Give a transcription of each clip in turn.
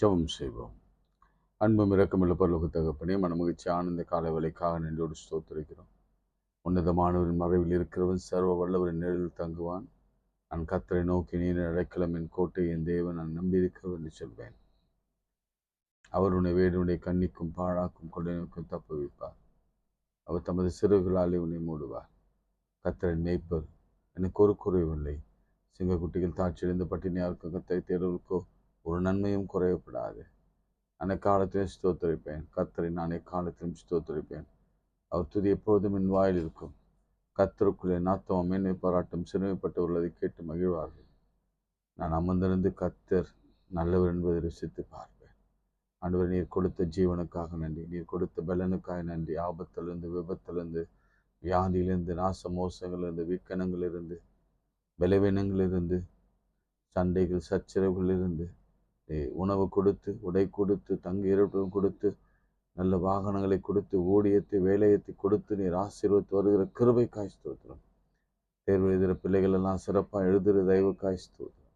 ஜெபம் செய்வோம். அன்பும் இரக்கமுள்ள பரலோக தகப்பனே, மனமகிழ்ச்சி ஆனந்த காலை வேளைக்காக நன்றியோடு ஸ்தோத்திரிக்கிறோம். உன்னதமானவரின் மறைவில் இருக்கிறவன் சர்வ வல்லவரின் நிழலில் தங்குவான். நான் கர்த்தரை நோக்கி நீர் அடைக்கலம், என் கோட்டை, என் தேவன், நான் நம்பியிருக்கிறேன் என்று சொல்வேன். அவர் உன்னை வேடனுடைய கண்ணிக்கும் பாழாக்கும் கொள்ளைக்கும் தப்புவிப்பார். அவர் தமது சிறுகளாலே உன்னை மூடுவார். கர்த்தரின் மேய்ப்பர், எனக்கு ஒரு குறைவில்லை. சிங்கக்குட்டிகள் தாட்சியடைந்த பட்டினியாருக்கோ கர்த்தரை தேடுவதற்கோ ஒரு நன்மையும் குறையப்படாது. நான் எக்காலத்திலும் ஸ்தோத்தரிப்பேன். கர்த்தரை நான் எக்காலத்திலும் ஸ்தோத்தரிப்பேன். அவர் துதி எப்பொழுதும் என் வாயில் இருக்கும். கர்த்தருக்குள்ளே நாத்தம் மேன்மை பாராட்டும் சிறுமைப்பட்டவர்கள் கேட்டு மகிழ்வார்கள். நான் அமர்ந்திருந்து கர்த்தர் நல்லவர் என்பதை ருசித்து பார்ப்பேன். ஆண்டவர், நீர் கொடுத்த ஜீவனுக்காக நன்றி. நீர் கொடுத்த பலனுக்காக நன்றி. ஆபத்திலிருந்து, விபத்திலிருந்து, வியாதியிலிருந்து, நாச மோசங்களிலிருந்து, வீக்கணங்களிலிருந்து, பலவீனங்களிலிருந்து, சண்டைகள் சச்சரவுகளிலிருந்து உணவு கொடுத்து, உடை கொடுத்து, தங்குமிடம் கொடுத்து, நல்ல வாகனங்களை கொடுத்து, ஊழியத்தை, வேலையத்தை கொடுத்து நீர் ஆசீர்வதித்து வருகிற கிருபைக்காய் ஸ்தோத்திரம். தேர்வு எழுதுகிற பிள்ளைகள் எல்லாம் சிறப்பாக எழுதுகிற தயவுக்காய் ஸ்தோத்திரம்.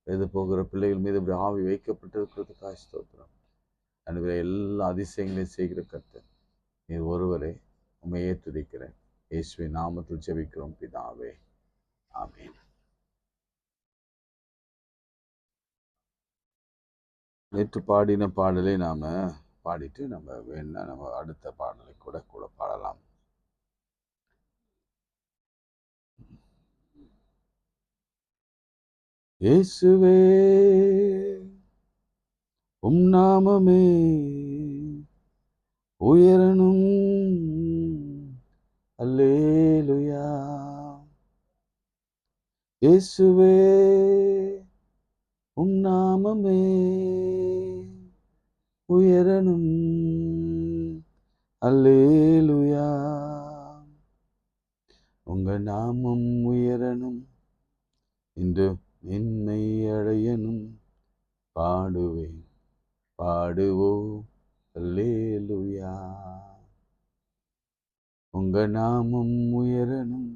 எழுத போகிற பிள்ளைகள் மீது இப்படி ஆவி வைக்கப்பட்டிருக்கிறதுக்காய் ஸ்தோத்திரம். அன்றுவரை எல்லா அதிசயங்களையும் செய்கிற கர்த்தர் நீர் ஒருவரை உண்மையே துதிக்கிறேன். இயேசுவின் நாமத்தில் ஜெபிக்கிறோம் பிதாவே, ஆமென். நேற்று பாடின பாடலை நாம பாடிட்டு நம்ம வேணா நம்ம அடுத்த பாடலை கூட பாடலாம். இயேசுவே உம் நாமமே உயரணும், அல்லேலூயா. இயேசுவே உம் நாமமே உயரணும், அல்லேலூயா. உங்க நாமம் உயரணும், இன்று என்னை அடையணும், பாடுவேன் பாடுவோம் அல்லேலூயா. உங்க நாமம் உயரணும்,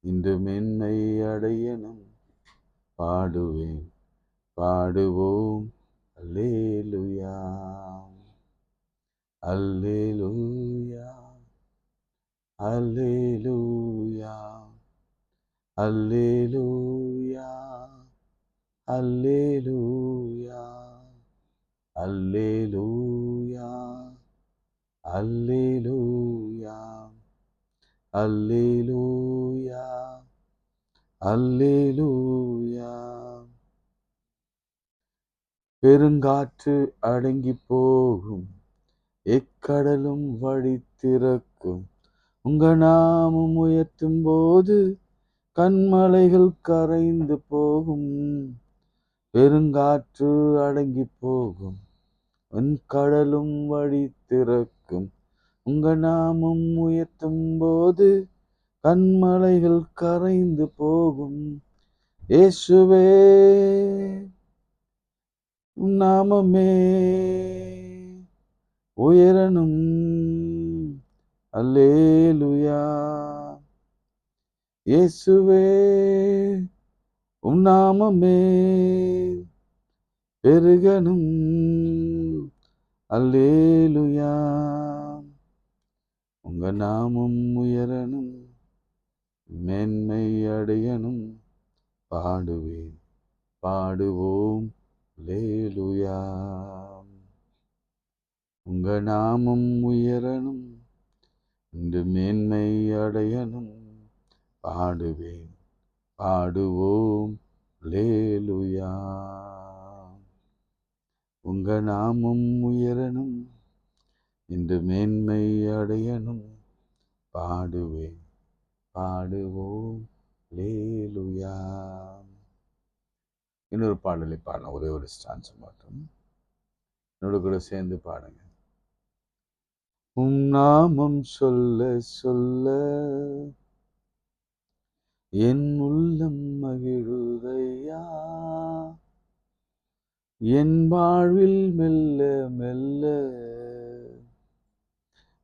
இன்று மென்மை அடையணும், பாடுவேன் பாடுவோம் அல்லேலூயா. அல்லேலூயா அல்லேலூயா அல்லேலூயா அல்லேலூயா அல்லேலூயா அல்லேலூயா அல்லேலூயா அல்லேலூயா. பெருங்காற்று அடங்கி போகும், எக்கடலும் வழி திறக்கும், உங்க நாமம் உயர்த்தும் போது கண்மலைகள் கரைந்து போகும். பெருங்காற்று அடங்கி போகும், கடலும் வழி திறக்கும், உங்க நாமம் உயர்த்தும் போது கண்மலைகள் கரைந்து போகும். இயேசுவே நாமமே உயரணும், அல்லேலூயா. இயேசுவே உம் நாமமே பெருகணும், அல்லேலூயா. உங்க நாமம் உயரணும், மேன்மை அடையணும், பாடுவேன் பாடுவோம் அல்லேலூயா. உங்க நாமம் உயரணும், இன்று மேன்மை அடையணும், பாடுவேன் பாடுவோம் அல்லேலூயா. உங்க நாமம் உயரணும், இன்று மேன்மை அடையணும், பாடுவேன் பாடுவோம் அல்லேலூயா. இன்னொரு பாடலை பாடலாம், ஒரே ஒரு ஸ்டான்ஸ் மட்டும் என்னோட கூட சேர்ந்து பாடுங்க. உம் நாமம் சொல்ல சொல்ல என் உள்ளம் மகிழுதையா, என் வாழ்வில் மெல்ல மெல்ல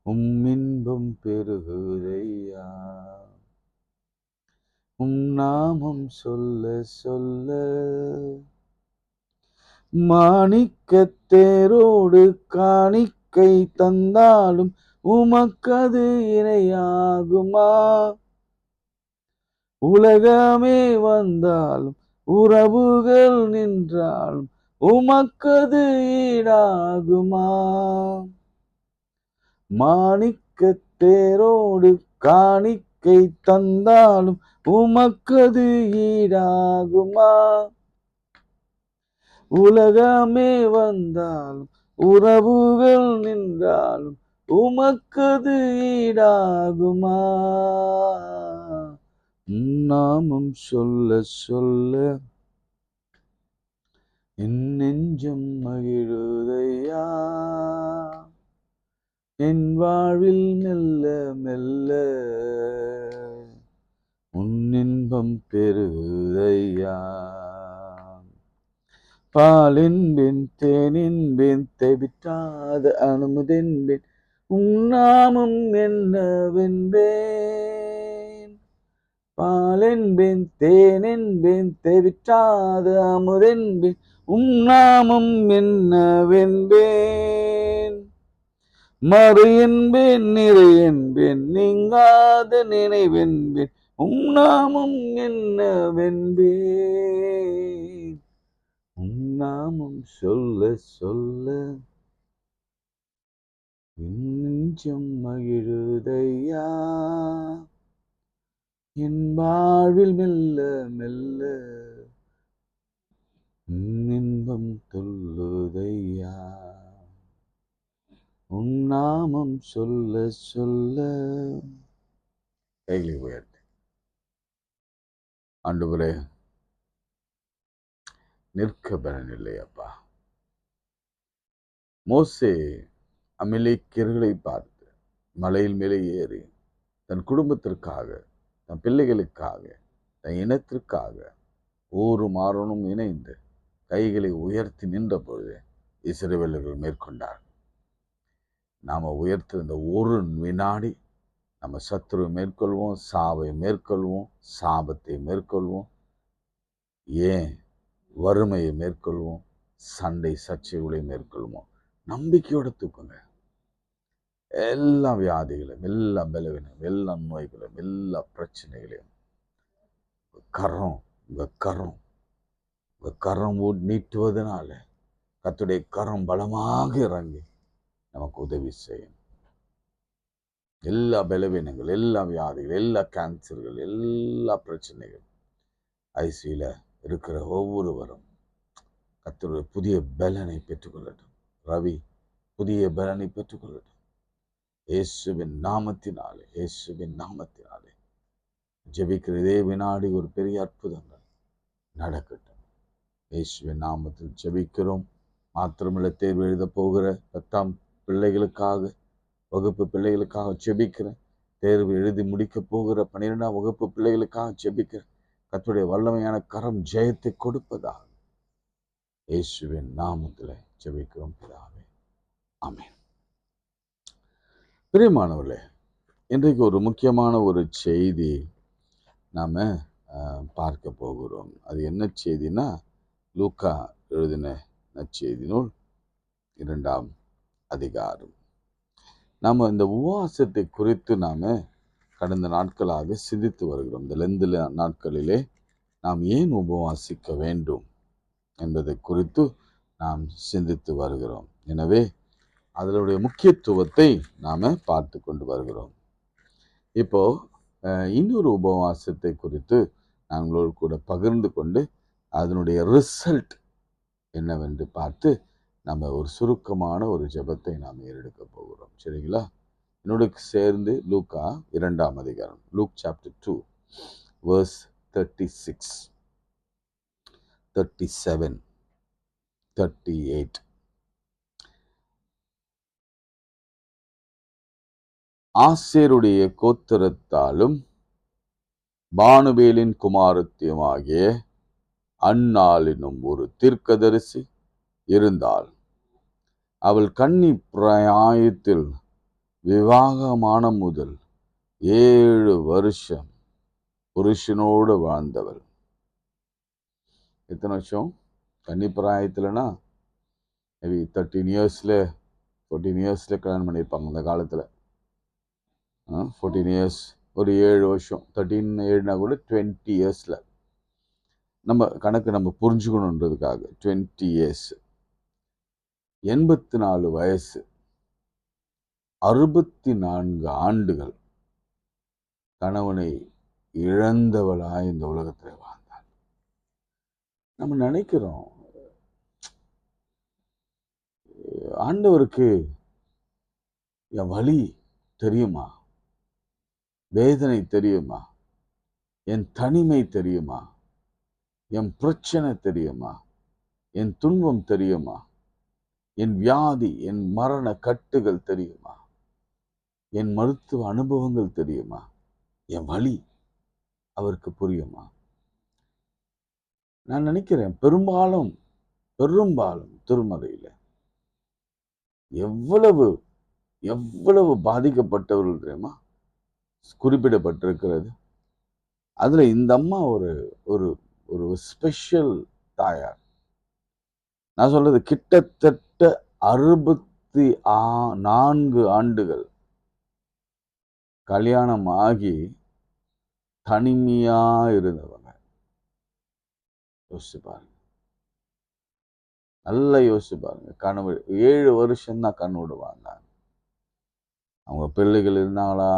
உம் இன்பம் பெருகுதையா. உம் நாமம் சொல்ல சொல்ல மாணிக்கத்தேரோடு காணிக்கை தந்தாலும் உமக்கது இணையாகுமா? உலகமே வந்தாலும் உறவுகள் நின்றாலும் உமக்கது ஈடாகுமா? மாணிக்கத்தேரோடு காணிக்கை தந்தாலும் உமக்கது ஈடாகுமா? உலகமே வந்தாலும் உறவுகள் நின்றாலும் உமக்கது ஈடாகுமா? நாமம் சொல்ல சொல்ல என் நெஞ்சம் மகிழுதையா, என் வாழ்வில் மெல்ல மெல்ல உன்னின்பம் பெருதையா. பாலின்பெண் தேனின்பெண் தெவிட்டாத அனுமதின்பெண் உன்னாமம் என்னவென்பேன். பாலென்பேன் தேனென்பேன் தெவிட்டாத அமுதென்பேன் உன்னாமம் என்னவென்பேன். மறு என்பேன் நிறை என்பேன் நீங்காத நினைவென்பேன் உன்னாமம் என்னவென்பேன். உன்னாமம் சொல்ல சொல்ல நெஞ்சம் மகிழுதையா, என் வாழ்வில் மெல்ல மெல்ல இன்பம் தொல்லுதையா. உன்னாமம் சொல்ல சொல்ல. கைகளை உயர்த்து. ஆண்டவரே, நிற்க பலன் இல்லையப்பா. மோசே அமலேக்கியர்களை பார்த்து மலையில் மேலே ஏறி தன் குடும்பத்திற்காக, தன் பிள்ளைகளுக்காக, தன் இனத்திற்காக ஊரும் ஆரோனும் இணைந்து கைகளை உயர்த்தி நின்ற பொழுது இஸ்ரவேலர்கள் மேற்கொண்டார். நாம உயர்த்திருந்த ஒரு வினாடி நம்ம சத்துருவை மேற்கொள்வோம், சாவை மேற்கொள்வோம், சாபத்தை மேற்கொள்வோம், ஏன் வறுமையை மேற்கொள்வோம், சண்டை சர்ச்சைகளை மேற்கொள்வோம். நம்பிக்கையோட தூக்குங்க. எல்லா வியாதிகளும், எல்லா பலவீனம், எல்லா நோய்களும், எல்லா பிரச்சனைகளையும் உங்க கரம் நீட்டுவதனால கர்த்தருடைய கரம் பலமாக இறங்கி நமக்கு உதவி செய்யும். எல்லா பலவீனங்கள், எல்லா வியாதிகள், எல்லா கேன்சர்கள், எல்லா பிரச்சனைகள், ஐசியில இருக்கிற ஒவ்வொருவரும் கர்த்தருடைய புதிய பலனை பெற்றுக்கொள்ளட்டும். ரவி புதிய பலனை பெற்றுக்கொள்ளட்டும். இயேசுவின் நாமத்தினாலே, இயேசுவின் நாமத்தினாலே ஜெபிக்கிற இதே வினாடி ஒரு பெரிய அற்புதங்கள் நடக்கட்டும். இயேசுவின் நாமத்தில் ஜெபிக்கிறோம். மாத்திரமல்ல, தேர்வு எழுத போகிற 10ஆம் பிள்ளைகளுக்காக, வகுப்பு பிள்ளைகளுக்காக ஜெபிக்கிறேன். தேர்வு எழுதி முடிக்க போகிற 12ஆம் வகுப்பு பிள்ளைகளுக்காக ஜெபிக்கிறேன். கர்த்தருடைய வல்லமையான கரம் ஜெயத்தை கொடுப்பதாக இயேசுவின் நாமத்தில் ஜெபிக்கிறோம் பிதாவே, ஆமென். பிரியமானவர்களே, இன்றைக்கு ஒரு முக்கியமான ஒரு செய்தி நாம பார்க்க போகிறோம். அது என்ன செய்தினா, லூக்கா எழுதின நற்செய்தி நூல் 2ஆம் அதிகாரம். நாம் இந்த உபவாசத்தை குறித்து நாம் கடந்த நாட்களாக சிந்தித்து வருகிறோம். இந்த லெந்து நாட்களிலே நாம் ஏன் உபவாசிக்க வேண்டும் என்பதை குறித்து நாம் சிந்தித்து வருகிறோம். எனவே அதனுடைய முக்கியத்துவத்தை நாம் பார்த்து கொண்டு வருகிறோம். இப்போ இன்னொரு உபவாசத்தை குறித்து நாங்களோடு கூட பகிர்ந்து கொண்டு அதனுடைய ரிசல்ட் என்னவென்று பார்த்து நம்ம ஒரு சுருக்கமான ஒரு ஜெபத்தை நாம் ஏறெடுக்க போகிறோம். சரிங்களா? என்னோட சேர்ந்து லூக்கா 2ஆம் அதிகாரம், லூக் சாப்டர் 2 verse 36, 37, 38. ஆசேருடைய கோத்திரத்தாலும் பானுவேலின் குமாரத்தியுமாகிய அன்னாள் என்னும் ஒரு தீர்க்கதரிசி இருந்தாள். அவள் கன்னி பிராயத்தில் விவாகமான முதல் 7 வருஷம் புருஷனோடு வாழ்ந்தவள். எத்தனை வருஷம்? கன்னி பிராயத்தில்னா மேபி 14 இயர்ஸில் கல்யாணம் பண்ணியிருப்பாங்க அந்த காலத்தில். 14 இயர்ஸ், ஒரு 7 வருஷம், 13 கூட 20 இயர்ஸில் நம்ம கணக்கு நம்ம புரிஞ்சுக்கணுன்றதுக்காக 20 இயர்ஸ், 84 வயசு, 64 ஆண்டுகள் கணவனை இழந்தவளாய் இந்த உலகத்தில் வாழ்ந்தாள். நம்ம நினைக்கிறோம், ஆண்டவருக்கு என் வலி தெரியுமா, வேதனை தெரியுமா, என் தனிமை தெரியுமா, என் பிரச்சனை தெரியுமா, என் துன்பம் தெரியுமா, என் வியாதி, என் மரண கட்டுகள் தெரியுமா, என் மருத்துவ அனுபவங்கள் தெரியுமா, என் வலி அவருக்கு புரியுமா? நான் நினைக்கிறேன் பெரும்பாலும் திருமறையில எவ்வளவு எவ்வளவு பாதிக்கப்பட்டவர்கள் தெரியுமா குறிப்பிடப்பட்டிருக்கிறது. அதுல இந்த அம்மா ஒரு ஒரு ஒரு ஸ்பெஷல் தாயார். நான் சொல்றது கிட்டத்தட்ட 64 ஆண்டுகள் கல்யாணம் ஆகி தனிமையா இருந்தவங்க. யோசிச்சு பாருங்க, நல்லா யோசிச்சு பாருங்க. கனவு 7 வருஷம்தான் கண் விடுவாங்க. அவங்க பிள்ளைகள் இருந்தாங்களா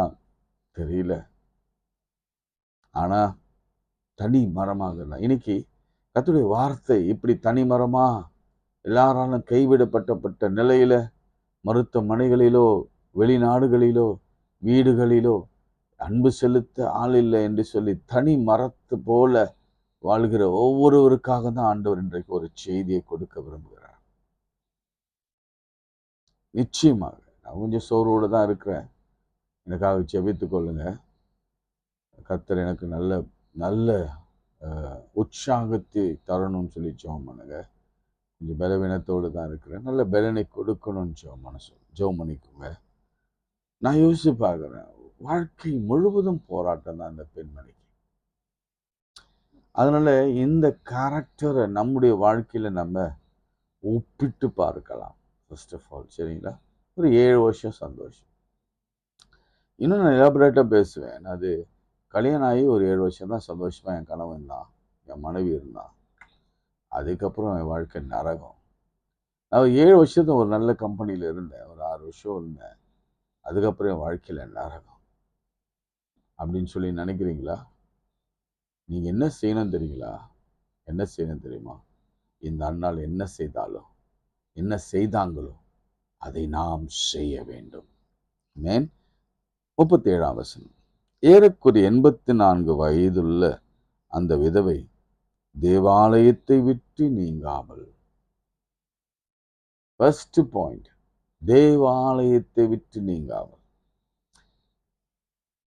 தெரியல, ஆனா தனி மரமாக இருந்தா. இன்னைக்கு கர்த்தருடைய வார்த்தை இப்படி தனி மரமா எல்லாராலும் கைவிடப்பட்ட நிலையில மருத்துவமனைகளிலோ வெளிநாடுகளிலோ வீடுகளிலோ அன்பு செலுத்த ஆள் இல்லை என்று சொல்லி தனி மரத்து போல வாழ்கிற ஒவ்வொருவருக்காக தான் ஆண்டவர் இன்றைக்கு ஒரு செய்தியை கொடுக்க விரும்புகிறார். நிச்சயமாக நான் கொஞ்சம் சோர்வோடு தான் இருக்கிறேன், எனக்காக ஜெபித்துக் கொள்ளுங்க. கர்த்தர் எனக்கு நல்ல நல்ல உற்சாகத்தை தரணும்னு சொல்லி ஜெபம் பண்ணுங்க. கொஞ்சம் பலவீனத்தோடு தான் இருக்கிறேன், நல்ல பலனை கொடுக்கணும்னு ஜெபம் பண்ணிக்கோங்க. நான் யோசிச்சு பார்க்குறேன், வாழ்க்கை முழுவதும் போராட்டம் தான் இந்த பெண்மணிக்கு. அதனால இந்த கேரக்டரை நம்முடைய வாழ்க்கையில நம்ம ஒப்பிட்டு பார்க்கலாம். ஃபர்ஸ்ட் ஆஃப் ஆல், சரிங்களா? ஒரு 7 வருஷம் சந்தோஷம். இன்னும் நான் எலாபரேட்டாக பேசுவேன். அது கல்யாணம் ஆகி ஒரு 7 வருஷம் தான் சந்தோஷமா என் கணவன் தான், என் மனைவி இருந்தான். அதுக்கப்புறம் என் வாழ்க்கை நரகம். நான் 7 வருஷத்துக்கு ஒரு நல்ல கம்பெனியில் இருந்தேன், ஒரு 6 வருஷம் இருந்தேன். அதுக்கப்புறம் என் வாழ்க்கையில் நரகம் அப்படின்னு சொல்லி நினைக்கிறீங்களா? நீங்கள் என்ன செய்யணும் தெரியுங்களா? என்ன செய்யணும் தெரியுமா? இந்த அண்ணால் என்ன செய்தாலும் என்ன செய்தாங்களோ அதை நாம் செய்ய வேண்டும். ஆமென். 37ஆம் வசனம். ஏறக்குறைய 84 வயதுள்ள அந்த விதவை தேவாலயத்தை விட்டு நீங்காமல். ஃபர்ஸ்ட் பாயிண்ட், தேவாலயத்தை விட்டு நீங்காமல்.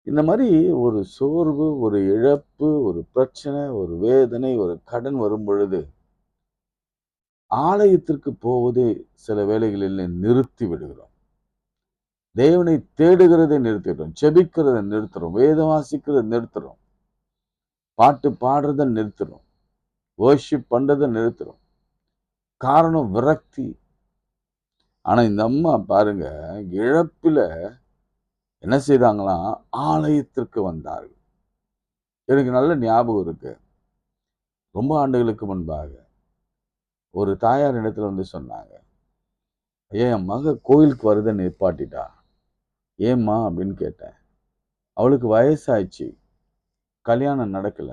இந்த மாதிரி ஒரு சோர்வு, ஒரு இழப்பு, ஒரு பிரச்சனை, ஒரு வேதனை, ஒரு கடன் வரும் பொழுது ஆலயத்திற்கு போவதே சில வேளைகளில் நிறுத்தி விடுகிறோம். தேவனை தேடுகிறதை நிறுத்திடுறோம், செபிக்கிறதை நிறுத்துறோம், வேதம் வாசிக்கிறதை நிறுத்துறோம், பாட்டு பாடுறதை நிறுத்துறோம், வர்ஷிப் பண்றதை நிறுத்துறோம். காரணம் விரக்தி. ஆனா இந்த அம்மா பாருங்க, இழப்பில என்ன செய்தாங்களாம்? ஆலயத்திற்கு வந்தார்கள். எனக்கு நல்ல ஞாபகம் இருக்கு, ரொம்ப ஆண்டுகளுக்கு முன்பாக ஒரு தாயார் இடத்துல வந்து சொன்னாங்க, என் மக கோயிலுக்கு வருதை நிப்பாட்டிட்டா. ஏம்மா அப்படின்னு கேட்டேன். அவளுக்கு வயசாயிடுச்சு, கல்யாணம் நடக்கல.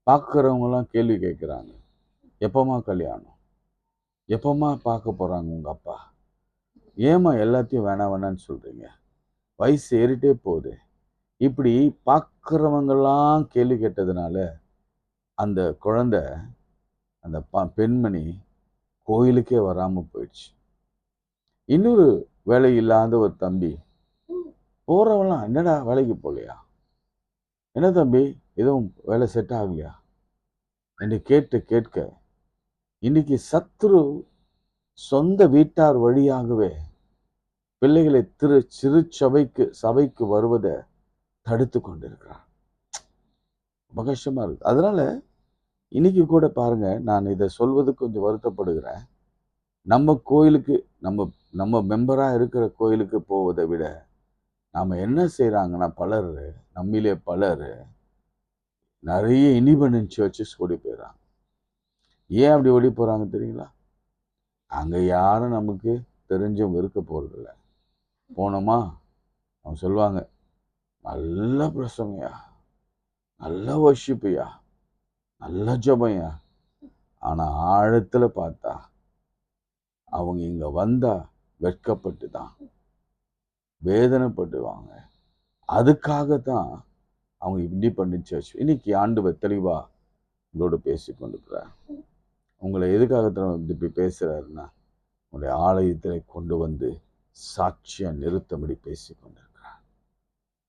பார்க்குறவங்களாம் கேள்வி கேட்குறாங்க, எப்பமா கல்யாணம், எப்பமா பார்க்க போறாங்க உங்க அப்பா, ஏம்மா எல்லாத்தையும் வேணான்னு சொல்றீங்க, வயசு ஏறிட்டே போகுது. இப்படி பார்க்குறவங்கெல்லாம் கேள்வி கேட்டதுனால அந்த குழந்தை, அந்த பெண்மணி கோயிலுக்கே வராமல் போயிடுச்சு. இன்னொரு வேலை இல்லாத ஒரு தம்பி, போறவங்களாம் என்னடா வேலைக்கு போகலையா, என்ன தம்பி எதுவும் வேலை செட் ஆகலையா என்று கேட்க இன்னைக்கு சத்துரு சொந்த வீட்டார் வழியாகவே பிள்ளைகளை சிறு சபைக்கு வருவதை தடுத்து கொண்டிருக்கிறார். ரொம்ப கஷ்டமா இருக்கு. அதனால இன்னைக்கு கூட பாருங்க, நான் இதை சொல்வதுக்கு கொஞ்சம் வருத்தப்படுகிறேன். நம்ம கோயிலுக்கு நம்ம நம்ம மெம்பராக இருக்கிற கோயிலுக்கு போவதை விட நாம் என்ன செய்கிறாங்கன்னா நம்மிலே பலர் நிறைய இண்டிபெண்டன்ட் சர்ச்சஸ் ஓடி போயிடறாங்க. ஏன் அப்படி ஓடி போகிறாங்க தெரியுங்களா? அங்கே யாரும் நமக்கு தெரிஞ்சவங்க இருக்க போகிறதில்ல. போனோமா அவங்க சொல்லுவாங்க, நல்ல பிரசங்கயா, நல்ல வர்ஷிப்பையா, நல்ல ஜபையா. ஆனால் ஆழத்தில் பார்த்தா அவங்க இங்கே வந்தா வெட்கப்பட்டு தான் வேதனைப்பட்டுவாங்க. அதுக்காகத்தான் அவங்க இண்டிபெண்டன்ட் சர்ச். இன்னைக்கு ஆண்டவர் தெளிவா உங்களோட பேசி கொண்டிருக்கிறார். உங்களை எதுக்காக இப்படி பேசுறாருன்னா, உங்களுடைய ஆலயத்தில் கொண்டு வந்து சாட்சியா நிறுத்தபடி பேசி கொண்டிருக்கிறார்.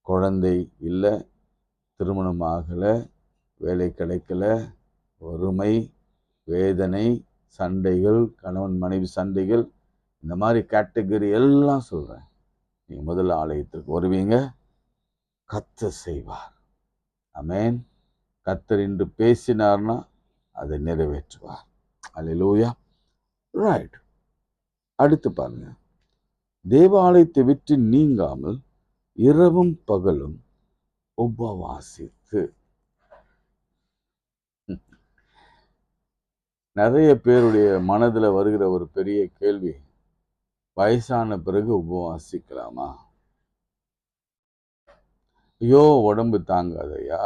குழந்தை இல்லை, திருமணம் ஆகலை, வேலை கிடைக்கல, வறுமை, வேதனை, சண்டைகள், கணவன் மனைவி சண்டைகள், இந்த மாதிரி கேட்டகரி எல்லாம் சொல்றேன். நீங்க முதல்ல ஆலயத்திற்கு வருவீங்க, கர்த்தர் செய்வார். ஆமென். கர்த்தர் இன்று பேசினார்னா அதை நிறைவேற்றுவார். அல்லேலூயா. ரைட். அடுத்து பாருங்க, தேவாலயத்தை விட்டு நீங்காமல் இரவும் பகலும் உபவாசித்து. நிறைய பேருடைய மனதுல வருகிற ஒரு பெரிய கேள்வி, வயசான பிறகு உபவாசிக்கலாமா? ஐயோ உடம்பு தாங்காதையா,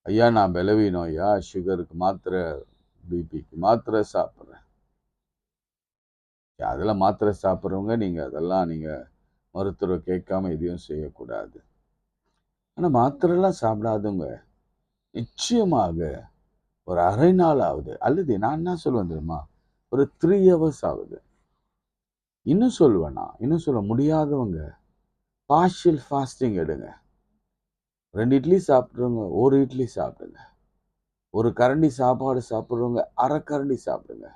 ஐயா நான் பலவீனம் ஐயா, சுகருக்கு மாத்திரை, பிபிக்கு மாத்திரை சாப்பிட்றேன். அதெல்லாம் மாத்திரை சாப்பிட்றவங்க அதெல்லாம் மருத்துவரை கேட்காம எதையும் செய்யக்கூடாது. ஆனால் மாத்திரைலாம் சாப்பிடாதவங்க நிச்சயமாக ஒரு அரை நாள் ஆகுது, அல்லது நான் என்ன சொல்லுவேன் தெரியுமா, ஒரு 3 hours ஆகுது. இன்னும் சொல்ல முடியாதவங்க பார்ஷியல் ஃபாஸ்டிங் எடுங்க. 2 இட்லி சாப்பிட்றவங்க 1 இட்லி சாப்பிடுங்க. ஒரு கரண்டி சாப்பாடு சாப்பிட்றவங்க அரை கரண்டி சாப்பிடுங்க.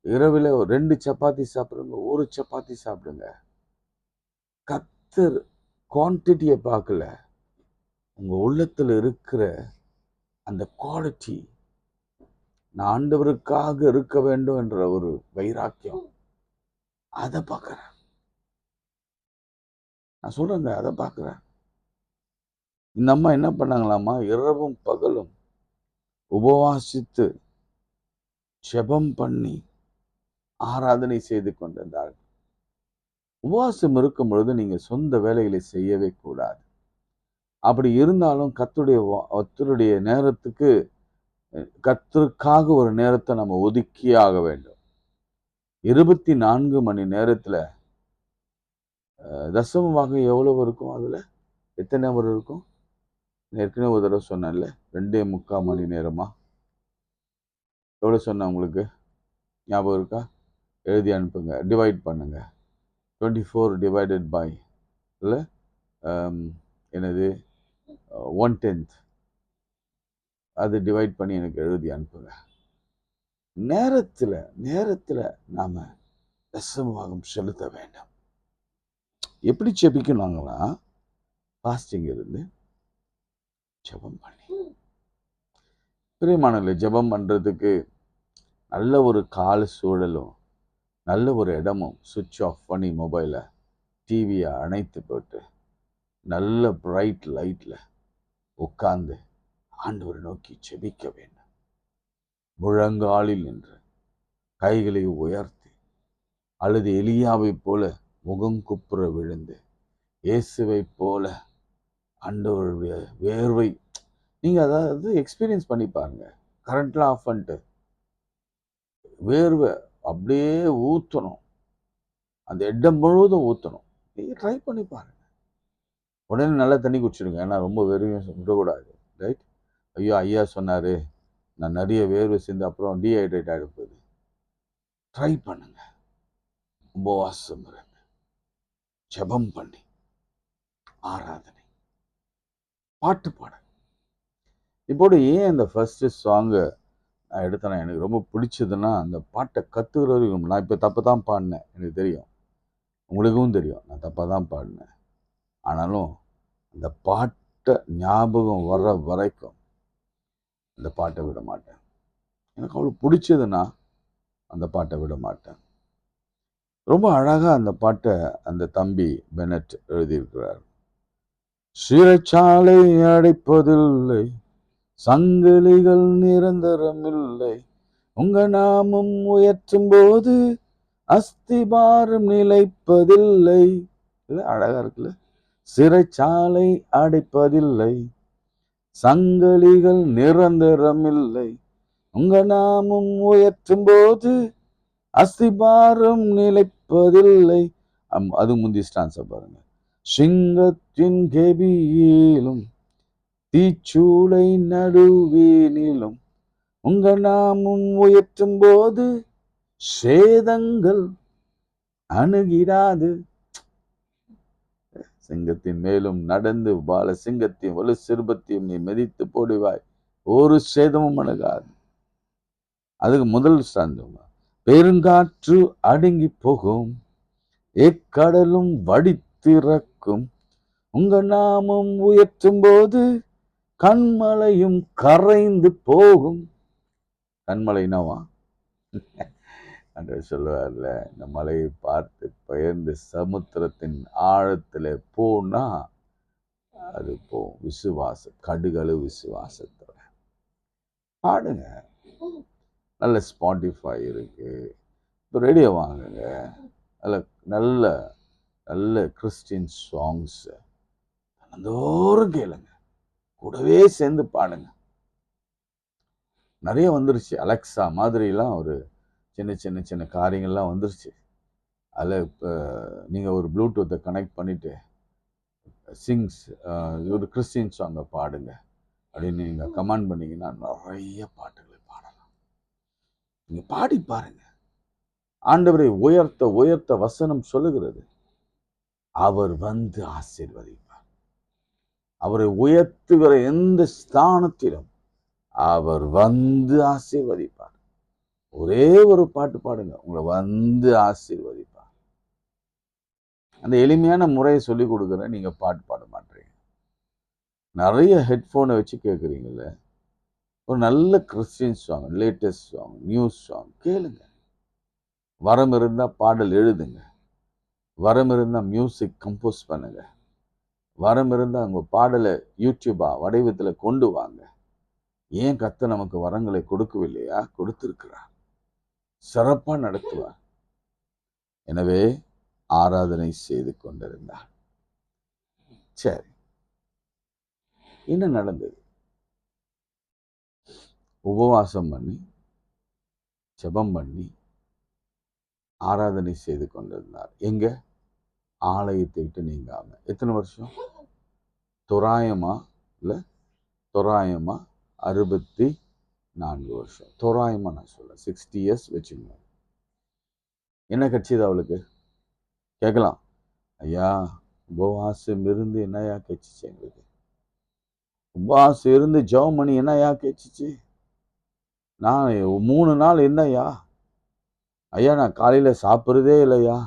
இரவில் 2 சப்பாத்தி சாப்பிட்றவங்க 1 சப்பாத்தி சாப்பிடுங்க. கர்த்தர் குவான்டிட்டியை பார்க்கல, உங்க உள்ளத்துல இருக்கிற அந்த குவாலிட்டி. நான் ஆண்டவருக்காக இருக்க வேண்டும் என்ற ஒரு வைராக்கியம், அதை பார்க்கிறேன். நான் சொல்றேங்க, அதை பார்க்கிறேன். இந்த அம்மா என்ன பண்ணாங்களாமா, இரவும் பகலும் உபவாசித்து ஜெபம் பண்ணி ஆராதனை செய்து கொண்டிருந்தார்கள். உபவாசம் இருக்கும் பொழுது நீங்க சொந்த வேலைகளை செய்யவே கூடாது. அப்படி இருந்தாலும் கர்த்தருடைய நேரத்துக்கு, கர்த்தருக்காக ஒரு நேரத்தை நம்ம ஒதுக்கியே ஆக வேண்டும். 24 மணி நேரத்துல தசம பாகம் எவ்வளவு இருக்கும்? அதுல எத்தனை அவர் இருக்கும்? ஏற்கனவே ஒரு தடவை சொன்னேன்ல, 2.25 மணி நேரமா எவ்வளவு சொன்ன உங்களுக்கு ஞாபகம் இருக்கா? எழுதி அனுப்புங்க, டிவைட் பண்ணுங்க. 24 டிவைடட் பை இல்லை என்னது 1/10, அது டிவைட் பண்ணி எனக்கு எழுதி அனுப்புங்க. நேரத்துல நாம தசமபாகம் செலுத்த வேண்டும். எப்படி ஜெபிக்கணுங்களா? ஃபாஸ்டிங் இருந்து ஜெபம் பண்ணி. பிரியமானவர்களே, ஜெபம் பண்றதுக்கு நல்ல ஒரு கால சூழலும் நல்ல ஒரு இடமும், சுவிட்ச் ஆஃப் பண்ணி மொபைலை டிவியை அணைத்து போட்டு நல்ல பிரைட் லைட்ல உட்கார்ந்து ஆண்டவரை நோக்கி ஜெபிக்க வேண்டும். முழங்காலில் நின்று கைகளை உயர்த்தி, அல்லது எலியாவை போல முகம் குப்புற விழுந்து, இயேசுவை போல ஆண்டவருடைய வேர்வை, நீங்க அதாவது எக்ஸ்பீரியன்ஸ் பண்ணி பாருங்க. கரண்ட்லாம் ஆஃப் பண்ணிட்டு வேர்வை அப்படியே ஊற்றணும், அந்த இடம் முழுவதும் ஊற்றணும். நீங்க ட்ரை பண்ணி பாருங்க. உடனே நல்லா தண்ணி குடிச்சிடுங்க, ஏன்னா ரொம்ப வேர்வையும் விடக்கூடாது. ரைட்? ஐயோ ஐயா சொன்னாரு, நான் நிறைய வேர்வை சேர்ந்து அப்புறம் டீஹைட்ரேட் ஆகிட போகுது. ட்ரை பண்ணுங்க. உபவாசம் இருந்து ஜெபம் பண்ணி ஆராதனை, பாட்டு பாட. இப்போது ஏன் இந்த ஃபர்ஸ்ட் சாங்கு நான் எடுத்தேன்னா, எனக்கு ரொம்ப பிடிச்சதுன்னா, அந்த பாட்டை கற்றுக்கிறவரைக்கும். நான் இப்போ தப்பு தான் பாடினேன், எனக்கு தெரியும், உங்களுக்கும் தெரியும் நான் தப்பாக தான் பாடினேன். ஆனாலும் அந்த பாட்டை ஞாபகம் வர்ற வரைக்கும் அந்த பாட்டை விட மாட்டேன். எனக்கு அவ்வளோ பிடிச்சதுன்னா, அந்த பாட்டை விட மாட்டேன். ரொம்ப அழகா அந்த பாட்டை அந்த தம்பி பெனட் எழுதியிருக்கிறார். சிறைச்சாலை அடைப்பதில்லை, சங்கிலிகள் நிரந்தரமில்லை, உங்க நாமம் உயர்த்தும் போது அஸ்திபாரம் நிலைப்பதில்லை. அழகா இருக்குல்ல. சிறைச்சாலை அடைப்பதில்லை, சங்கிலிகள் நிரந்தரமில்லை, உங்க நாமம் உயர்த்தும் போது அஸ்திபாரம் நிலைப்பதில்லை. அது முந்தி ஸ்டான்ஸை பாருங்க. சிங்கத்தின் கெபியிலும் தீச்சூளை நடுவீனிலும் உங்க நாமம் உயர்த்தும் போது சேதங்கள் அணுகிடாது. சிங்கத்தின் மேலும் நடந்து பால சிங்கத்தையும் வலு சிறுபத்தையும் நீ மிதித்து போடுவாய், ஒரு சேதமும் அணுகாது. அதுக்கு முதல் ஸ்டாண்ட். பெருங்காற்று அடங்கி போகும், எக்கடலும் வடித்திறக்கும், உங்க நாமம் உயர்த்தும் போது கண்மலையும் கரைந்து போகும். கண்மலைனாவா? அன்று சொல்லுவார்ல, இந்த மலையை பார்த்து பெயர்ந்து சமுத்திரத்தின் ஆழத்துல போனா அது போகும். விசுவாசம், கடுகளு விசுவாசத்தோட பாடுங்க. நல்ல ஸ்பாட்டிஃபை இருக்கு, இப்போ ரேடியோ வாங்குங்க, அதில் நல்ல நல்ல கிறிஸ்டின் சாங்ஸ் தினந்தோறும் கேளுங்க, கூடவே சேர்ந்து பாடுங்க. நிறைய வந்துருச்சு, அலெக்சா மாதிரிலாம் ஒரு சின்ன சின்ன சின்ன காரியங்கள்லாம் வந்துருச்சு. அதில் இப்போ நீங்கள் ஒரு ப்ளூடூத்தை கனெக்ட் பண்ணிவிட்டு சிங்ஸ் ஒரு கிறிஸ்டின் சாங்கை பாடுங்க அப்படின்னு நீங்கள் கமெண்ட் பண்ணிங்கன்னா நிறைய பாட்டுகளை பாடலாம். நீங்கள் பாடி பாருங்க. ஆண்டவரை உயர்த்த உயர்த்த வசனம் சொல்லுகிறது, அவர் வந்து ஆசீர்வதிப்பார். அவரை உயர்த்துகிற எந்த ஸ்தானத்திலும் அவர் வந்து ஆசீர்வதிப்பார். ஒரே ஒரு பாட்டு பாடுங்க, உங்களை வந்து ஆசீர்வதிப்பார். அந்த எளிமையான முறையை சொல்லி கொடுக்குறேன், நீங்க பாட்டு பாட மாட்டீங்க. நிறைய ஹெட்ஃபோனை வச்சு கேட்குறீங்கல்ல, ஒரு நல்ல Christian song, latest song, news song கேளுங்க. வரம் இருந்தால் பாடல் எழுதுங்க, வரம் இருந்தால் மியூசிக் கம்போஸ் பண்ணுங்க, வரம் இருந்தால் உங்க பாடலை யூடியூபா வடிவத்தில் கொண்டு வாங்க. ஏன் கர்த்தர் நமக்கு வரங்களை கொடுக்கவில்லையா? கொடுத்திருக்கிறார், சிறப்பா நடத்துவார். எனவே ஆராதனை செய்து கொண்டிருந்தார். சரி, என்ன நடந்தது? உபவாசம் பண்ணி ஜெபம் பண்ணி ஆராதனை செய்து கொண்டிருந்தார். எங்க? ஆலயத்தை விட்டு நீங்காம. எத்தனை வருஷம்? தோராயமா 64 வருஷம். தோராயமா நான் சொல்றேன், 60 years வச்சுக்கோங்க. என்ன கட்சிது அவளுக்கு? கேட்கலாம், ஐயா உபவாசம் இருந்து என்னையா கட்சிச்சு? எங்களுக்கு உபவாசம் இருந்து ஜெபம் பண்ணி என்னையா கட்சிச்சு? நான் 3 நாள் என்னையா? ஐயா நான் காலையில சாப்பிட்றதே இல்லையா?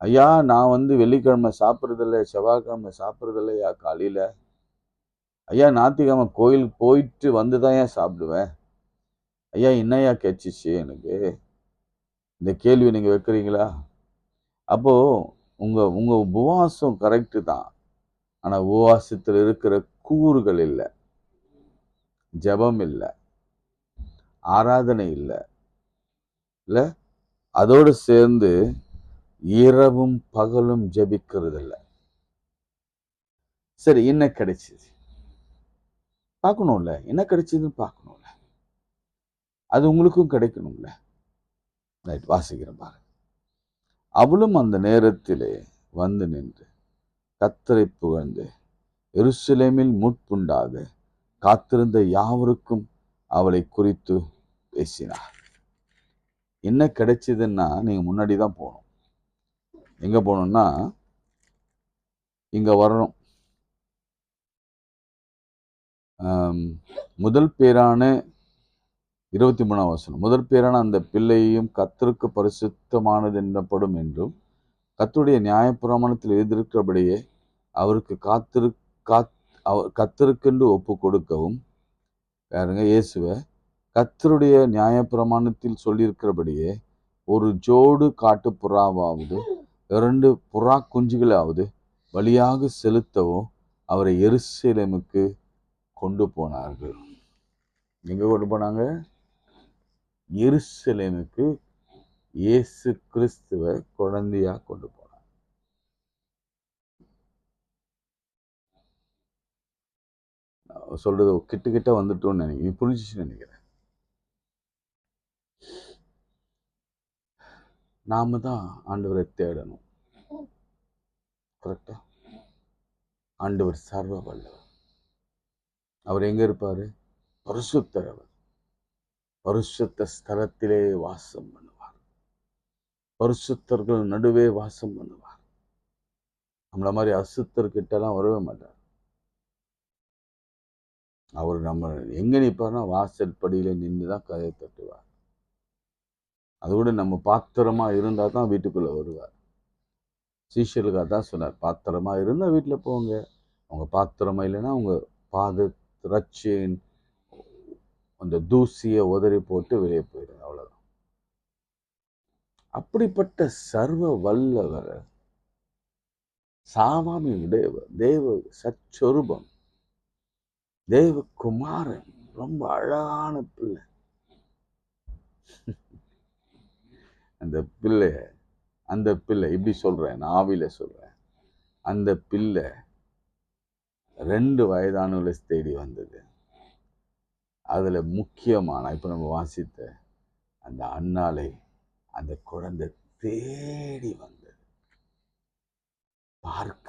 ஐயா நான் வெள்ளிக்கிழமை சாப்பிட்றதில்ல, செவ்வாய்க்கிழமை சாப்பிட்றதில்லையா காலையில? ஐயா ஞாயிற்றுக்கிழமை கோயிலுக்கு போயிட்டு வந்துதான் ஏன் சாப்பிடுவேன்? ஐயா என்னையா கட்சிச்சு எனக்கு? இந்த கேள்வி நீங்க வைக்கிறீங்களா? அப்போ உங்க உங்க உபவாசம் கரெக்டு தான், ஆனா உபவாசத்தில் இருக்கிற கூறுகள் இல்லை, ஜெபம் இல்லை, ஆராதனை இல்லை, இல்ல அதோடு சேர்ந்து இரவும் பகலும் ஜெபிக்கிறது இல்லை. சரி, என்ன கிடைச்சது பார்க்கணும்ல, என்ன கிடைச்சதுன்னு பார்க்கணும்ல, அது உங்களுக்கும் கிடைக்கணும்ல. ரைட், வாசிக்கிறேன் பாருங்க. அவளும் அந்த நேரத்திலே வந்து நின்று கர்த்தரை புகழ்ந்து எருசலேமில் முற்புண்டாக காத்திருந்த யாவருக்கும் அவளை குறித்து பேசினார். என்ன கிடைச்சதுன்னா, நீங்க முன்னாடி தான் போகணும். எங்க போகணும்னா, இங்க வரணும். முதல் பேரான 23ஆம் வசனம், முதல் பேரான அந்த பிள்ளையையும் கர்த்தருக்கு பரிசுத்தமானது என்னப்படும் என்றும் கர்த்தருடைய நியாயப்பிரமாணத்தில் எழுதியிருக்கிறபடியே அவருக்கு கர்த்தருக்கென்று ஒப்பு கொடுக்கவும், யாருங்க? இயேசுவை கர்த்தருடைய நியாயப்பிரமாணத்தில் சொல்லியிருக்கிறபடியே ஒரு ஜோடு காட்டு புறாவாவது 2 புறா குஞ்சுகளாவது பலியாக செலுத்தவும் அவரை எருசலேமுக்கு கொண்டு போனார்கள். எங்க கொண்டு போனாங்க? எருசலேமுக்கு இயேசு கிறிஸ்துவ குழந்தையா கொண்டு போனாங்க. சொல்றது கிட்ட வந்துட்டோம்னு நினைக்கிறேன். புரிஞ்சிச்சுன்னு நினைக்கிறேன். நாம தான் ஆண்டவரை தேடணும். கரெக்டா? ஆண்டவர் சர்வ வல்லவர். அவர் எங்க இருப்பாரு? பரிசுத்தர். அவர் பரிசுத்த ஸ்தலத்திலே வாசம் பண்ணுவார். பரிசுத்தர்கள் நடுவே வாசம் பண்ணுவார். நம்மள மாதிரி அசுத்தர்கிட்டலாம் வரவே மாட்டார். அவர் நம்ம எங்க நிற்பார்னா வாசல் படியில நின்றுதான் கதையை தட்டுவார். அதோட நம்ம பாத்திரமா இருந்தா தான் வீட்டுக்குள்ள வருவார். சீஷர்களுக்காக தான் சொன்னார், பாத்திரமா இருந்தா வீட்டுல போங்க, அவங்க பாத்திரமா இல்லைன்னா அவங்க பாத ரட்சியின் அந்த தூசியை உதறி போட்டு வெளியே போயிடுங்க, அவ்வளவுதான். அப்படிப்பட்ட சர்வ வல்லவர், சாவாமி உடையவர், தேவ சச்சொரூபம், தேவகுமாரன், ரொம்ப அழகான பிள்ளை. அந்த பிள்ளை இப்படி சொல்றேன், ஆவியில சொல்றேன், அந்த பிள்ளை 2 வயதானவர்களை தேடி வந்தது. அதுல முக்கியமான இப்ப நம்ம வாசித்த அந்த அன்னாளை அந்த குழந்தை தேடி வந்தது பார்க்க.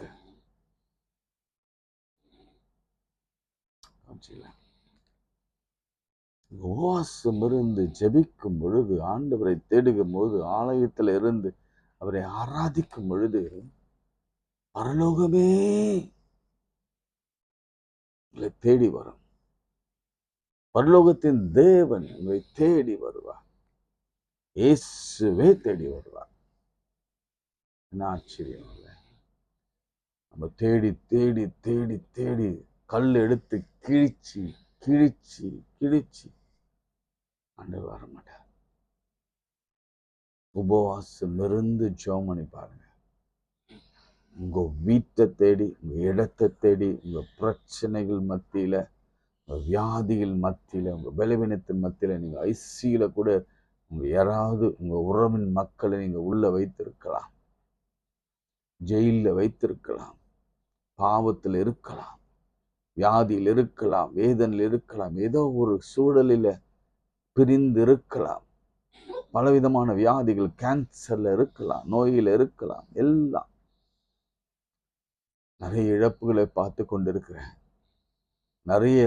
உபவாசம் இருந்து ஜெபிக்கும் பொழுது, ஆண்டவரை தேடுகும் போது, ஆலயத்துல இருந்து அவரை ஆராதிக்கும் பொழுது, பரலோகமே உங்களை தேடி வரும். பரலோகத்தின் தேவன் உங்களை தேடி வருவார். இயேசுவே தேடி வருவார். என்ன ஆச்சரியம் இல்லை? நம்ம தேடி தேடி தேடி தேடி கல் எடுத்து கிழிச்சு கிழிச்சு கிழிச்சு ஆண்டவர் வர மாட்டார். உபவாசம் இருந்து ஜெபம் பண்ணி பாருங்க. உங்க வீட்டை தேடி, உங்க இடத்தை தேடி, உங்க பிரச்சனைகள் மத்தியில, உங்க வியாதிகள் மத்தியில, உங்க பலவீனத்தின் மத்தியில, நீங்க ஐசியில கூட உங்க யாராவது உங்க உறவின் மக்களை நீங்க உள்ள வைத்திருக்கலாம், ஜெயில வைத்திருக்கலாம், பாவத்தில் இருக்கலாம், வியாதியில் இருக்கலாம், வேதனையில் இருக்கலாம், ஏதோ ஒரு சூழலில பிரிந்து இருக்கலாம், பலவிதமான வியாதிகள், கேன்சர்ல இருக்கலாம், நோயில இருக்கலாம், எல்லாம். நிறைய இழப்புகளை பார்த்து கொண்டிருக்கிறேன். நிறைய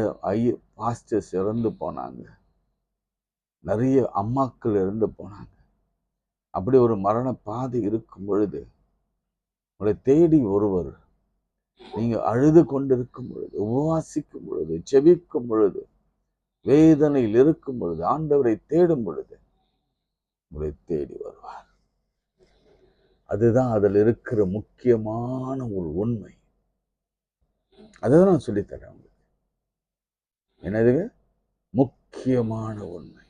பாஸ்டர்ஸ் இறந்து போனாங்க, நிறைய அம்மாக்கள் இறந்து போனாங்க. அப்படி ஒரு மரண பாதை இருக்கும் பொழுது உங்களை தேடி ஒருவர், நீங்க அழுது கொண்டிருக்கும் பொழுது, உபவாசிக்கும் பொழுது, ஜெபிக்கும் பொழுது, வேதனையில் இருக்கும் பொழுது, ஆண்டவரை தேடும் பொழுது உங்களை தேடி வருவார். அதுதான் அதில் இருக்கிற முக்கியமான ஒரு உண்மை. அதை நான் சொல்லித்தரேன் உங்களுக்கு. என்னதுங்க? முக்கியமான உண்மை.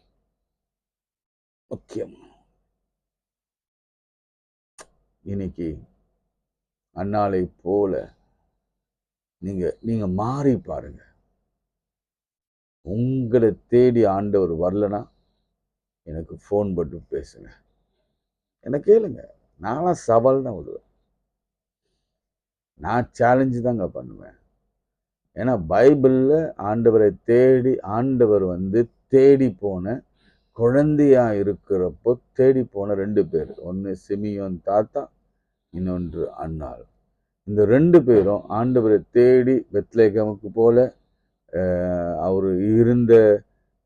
முக்கியமான இன்னைக்கு அன்னாளை போல நீங்க மாறி பாருங்க. உங்களை தேடி ஆண்டவர் வரலனா எனக்கு ஃபோன் பண்ணி பேசுங்க, என்ன கேளுங்க. நான்லாம் சவால் தான் விடுவேன், நான் சேலஞ்சு தாங்க பண்ணுவேன். ஏன்னா பைபிள்ல ஆண்டவரை தேடி, ஆண்டவர் தேடி போன, குழந்தையா இருக்கிறப்போ தேடி போன 2 பேர், ஒன்று சிமியோன் தாத்தா, இன்னொன்று அன்னாள். இந்த 2 பேரும் ஆண்டவரை தேடி பெத்லகேமுக்கு போல, அவர் இருந்த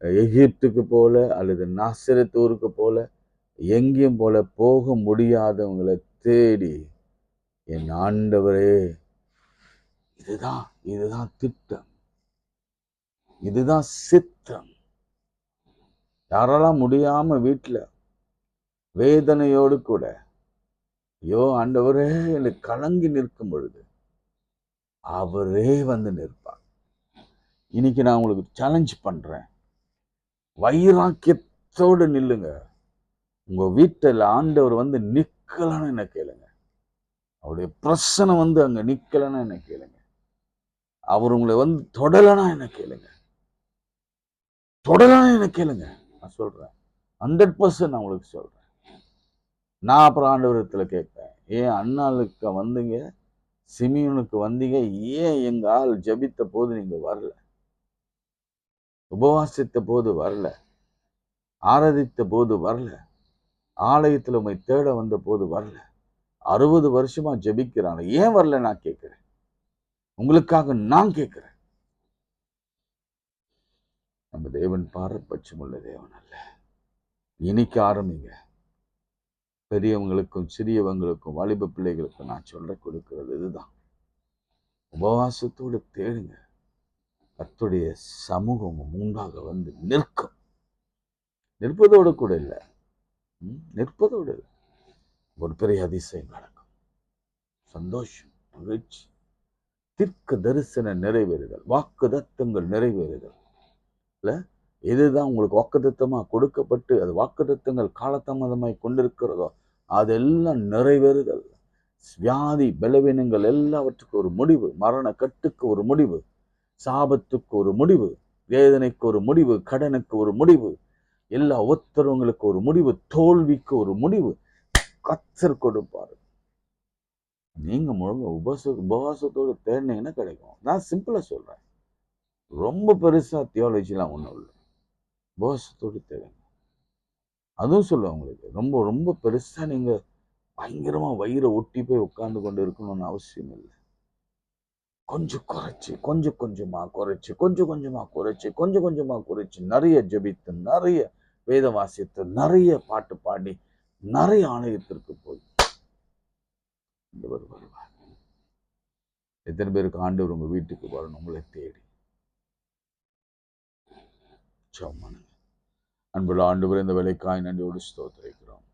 எகிப்துக்கு போல, அல்லது நாசரேத் ஊருக்கு போல, எங்கேயும் போல போக முடியாதவங்களை தேடி, என் ஆண்டவரே, இதுதான் திட்டம், இதுதான் சித்தம். யாரெல்லாம் முடியாம வீட்டுல வேதனையோடு கூட, ஐயோ ஆண்டவரே என்று கலங்கி நிற்கும் பொழுது அவரே நிற்பார். இன்னைக்கு நான் உங்களுக்கு சேலஞ்ச் பண்றேன், வைராக்கியத்தோடு நில்லுங்க. உங்க வீட்டில் ஆண்டவர் வந்து நிக்கலன்னு என்ன கேளுங்க. அவருடைய பிரசனம் வந்து அங்க நிக்கலன்னு என்ன கேளுங்க. அவர் உங்களை வந்து தொடலனா என்ன கேளுங்க. தொடலனா என்ன கேளுங்க. நான் சொல்றேன் 100% நான் உங்களுக்கு சொல்றேன். நான் அப்புறம் ஆண்டவரத்துல கேட்பேன், ஏன் அண்ணாளுக்கு வந்தீங்க, சிமியோனுக்கு வந்தீங்க, ஏன் எங்க ஆள் ஜபித்த போது நீங்க வரல, உபவாசித்த போது வரல, ஆராதித்த போது வரல, ஆலயத்துல உண்மை தேட வந்த போது வரல, 60 வருஷமா ஜபிக்கிறாங்க, ஏன் வரல நான் கேட்கிறேன். உங்களுக்காக நான் கேட்கிறேன். நம்ம தேவன் பாரபட்சம் உள்ள தேவன் அல்ல. இன்னைக்கு ஆரம்பிங்க. பெரியவங்களுக்கும் சிறியவங்களுக்கும் வாலிப பிள்ளைகளுக்கும் நான் சொல்ல கொடுக்கிறது இதுதான். உபவாசத்தோடு தேடுங்க. கர்த்தருடைய சமூகம் முன்பாக வந்து நிற்கும். நிற்பதோடு கூட இல்லை, நிற்பதோடு இல்லை, ஒரு பெரிய அதிசயம் நடக்கும். சந்தோஷம், மகிழ்ச்சி, தீர்க்க தரிசன நிறைவேறுதல், வாக்கு தத்தங்கள் நிறைவேறுதல். இல்ல எதுதான் உங்களுக்கு வாக்குத்தத்தமா கொடுக்கப்பட்டு அது வாக்குத்தத்தங்கள் காலதாமதமாய் கொண்டிருக்கிறதோ அதெல்லாம் நிறைவேறுதல். வியாதி பலவீனங்கள் எல்லாவற்றுக்கும் ஒரு முடிவு, மரண கட்டுக்கு ஒரு முடிவு, சாபத்துக்கு ஒரு முடிவு, வேதனைக்கு ஒரு முடிவு, கடனுக்கு ஒரு முடிவு, எல்லா உத்தரவுங்களுக்கு ஒரு முடிவு, தோல்விக்கு ஒரு முடிவு கர்த்தர் கொடுப்பாரு. நீங்க முழுங்க உபவாசத்தோடு தேடினீங்கன்னா கிடைக்கும். நான் சிம்பிளா சொல்றேன், ரொம்ப பெருசா தியாலஜிலாம் ஒன்றும் இல்லை. உபவாசத்தோடு தேடுங்க. அதுவும் சொல்லுவேன் உங்களுக்கு, ரொம்ப ரொம்ப பெருசா நீங்க பயங்கரமா வயிறை ஒட்டி போய் உட்கார்ந்து கொண்டு இருக்கணும்னு அவசியம் இல்லை. கொஞ்சம் குறைச்சி, கொஞ்சம் கொஞ்சமா குறைச்சி, கொஞ்சம் கொஞ்சமா குறைச்சி, கொஞ்சம் கொஞ்சமா குறைச்சி, நிறைய ஜபித்து, நிறைய வேத வாசித்து, நிறைய பாட்டு பாடி, நிறைய ஆலயத்திற்கு போய் வருவார். எத்தனை பேருக்கு ஆண்டவர் உங்க வீட்டுக்கு வரணும் உங்களை தேடி? அன்புள்ள ஆண்டவர், இந்த வேலைக்காய் நன்றியோடு ஸ்தோத்திரிக்கிறோம்.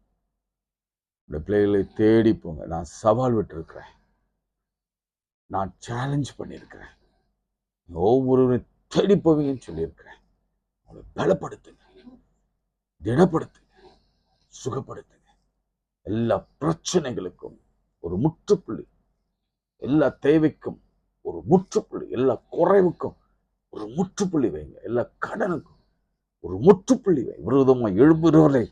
இந்த பிள்ளைகளை தேடி போங்க. நான் சவால் விட்டுருக்கிறேன், நான் சேலஞ்ச் பண்ணியிருக்கிறேன். ஒவ்வொருவரையும் தேடி போவீங்கன்னு சொல்லியிருக்கிறேன். உங்களை பலப்படுத்துங்க, திடப்படுத்துங்க, சுகப்படுத்துங்க. எல்லா பிரச்சனைகளுக்கும் ஒரு முற்றுப்புள்ளி, எல்லா தேவைக்கும் ஒரு முற்றுப்புள்ளி, எல்லா குறைவுக்கும் ஒரு முற்றுப்புள்ளி வைங்க, எல்லா கடனுக்கும் ஒரு முற்றுப்புள்ளி வை. விரோதமாக எழும்புகிறவரை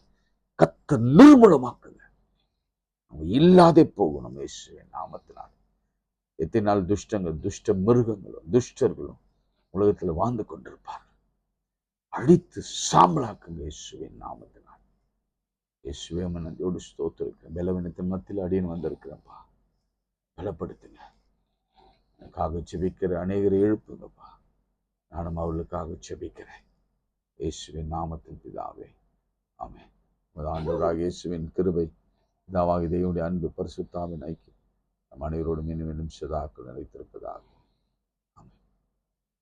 கத்த நிர்மூலமாக்குங்க. நம்ம இல்லாதே போகணும் இயேசுவின் நாமத்தினால். எத்தனை நாள் துஷ்டங்கள், துஷ்ட மிருகங்களும் துஷ்டர்களும் உலகத்தில் வாழ்ந்து கொண்டிருப்பார். அழித்து சாம்பலாக்குங்க இயேசுவின் நாமத்தினால். இயேசுவே மனதோடு ஸ்தோத்திரிக்கிறேன். பலவீனத்தின் மத்தியில் அடியேன் வந்திருக்கிறேன்ப்பா, பலப்படுத்துங்க. எனக்காக செபிக்கிற அநேகரை எழுப்புங்கப்பா. நானும் அவர்களுக்காக செபிக்கிறேன் இயேசுவின் நாமத்தின் பிதாவே, ஆமென். ஆண்டவராகிய இயேசுவின் கிருபை, பிதாவாகிய தேவனுடைய அன்பு, பரிசுத்த ஆவியின் ஐக்கியம் நம் அனைவரோடும் இன்னும் சதாக்கள் நிலைத்திருப்பதாக.